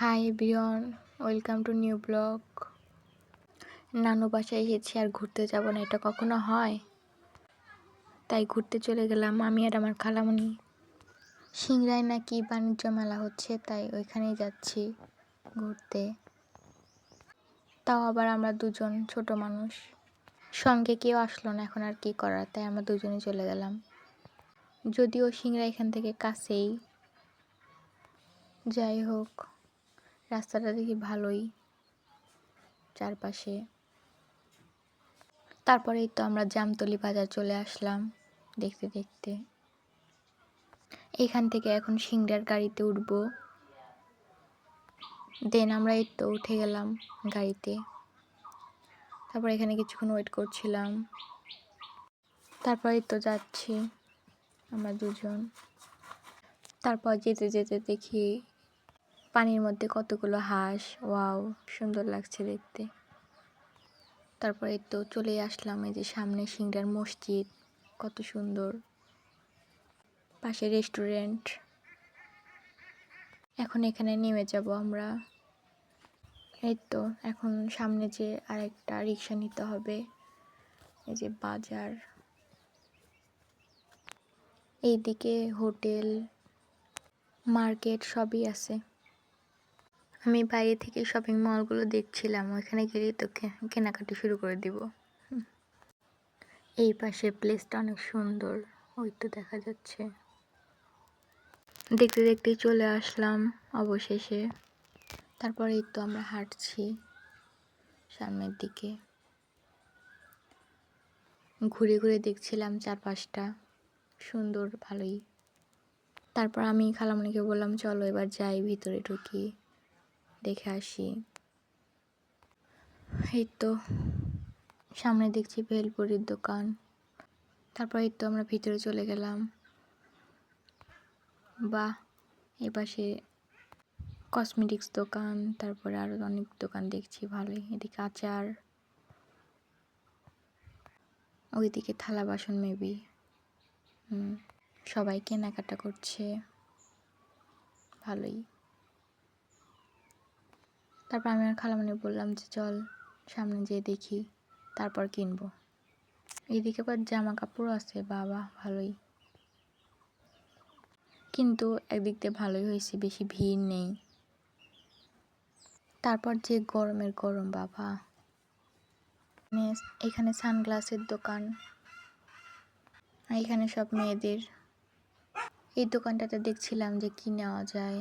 Hi everyone, welcome to new blog. নানু বাসায় এসেছি আর ঘুরতে যাব না, এটা কখনো হয়? তাই ঘুরতে চলে গেলাম আমি আর আমার খালামণি। সিংড়ায় নাকি বাণিজ্য মেলা হচ্ছে, তাই ওইখানেই যাচ্ছি ঘুরতে। তাও আবার আমরা দুজন ছোট মানুষ, সঙ্গে কেউ আসলো না। এখন আর কি করার, তাই আমরা দুজনে চলে গেলাম। যদিও সিংড়া এখান থেকে কাছেই, যাই হোক রাস্তাটা দেখি ভালোই চারপাশে। তারপরেই তো আমরা জামতলি বাজার চলে আসলাম দেখতে দেখতে। এখান থেকে এখন সিংড়ার গাড়িতে উঠবো। দেন আমরা এই তো উঠে গেলাম গাড়িতে। তারপর এখানে কিছুক্ষণ ওয়েট করছিলাম। তারপরেই তো যাচ্ছি আমরা দুজন। তারপর যেতে যেতে দেখি পানির মধ্যে কতগুলো হাঁস, ওয়াও সুন্দর লাগছে দেখতে। তারপরে তো চলে আসলাম এই যে সামনে সিংড়ার মসজিদ, কত সুন্দর, পাশে রেস্টুরেন্ট। এখন এখানে নেমে যাব আমরা। এই তো এখন সামনে যে আরেকটা রিক্সা নিতে হবে। এই যে বাজার, এইদিকে হোটেল, মার্কেট সবই আছে। আমি বাইরে থেকে শপিং মলগুলো দেখছিলাম, ওইখানে গেলেই তো কেনাকাটি শুরু করে দিব। এই পাশে প্লেসটা অনেক সুন্দর, ওই তো দেখা যাচ্ছে। দেখতে দেখতে চলে আসলাম অবশেষে। তারপরে এই তো আমরা হাঁটছি সামনের দিকে, ঘুরে ঘুরে দেখছিলাম চারপাশটা, সুন্দর ভালোই। তারপর আমি খালামণিকে বললাম চলো এবার যাই, ভিতরে ঢুকি, দেখে আসি। এই তো সামনে দেখছি ভেলপুরির দোকান। তারপর এই তো আমরা ভিতরে চলে গেলাম। বাহ, এপাশে কসমেটিক্স দোকান, তারপরে আরও অনেক দোকান দেখছি ভালোই। এদিকে আচার, ওইদিকে থালা বাসন মেবি। সবাই কেনাকাটা করছে ভালোই। তারপর আমি আর খালামণি বললাম যে চল সামনে যেয়ে দেখি, তারপর কিনবো। এইদিকে আবার জামা কাপড় আছে, বাবা ভালোই। কিন্তু একদিক দিয়ে ভালোই হয়েছে, বেশি ভিড় নেই। তারপর যে গরমের গরম বাবা। এখানে সানগ্লাসের দোকান, এখানে সব মেয়েদের। এই দোকানটাতে দেখছিলাম যে কি নেওয়া যায়।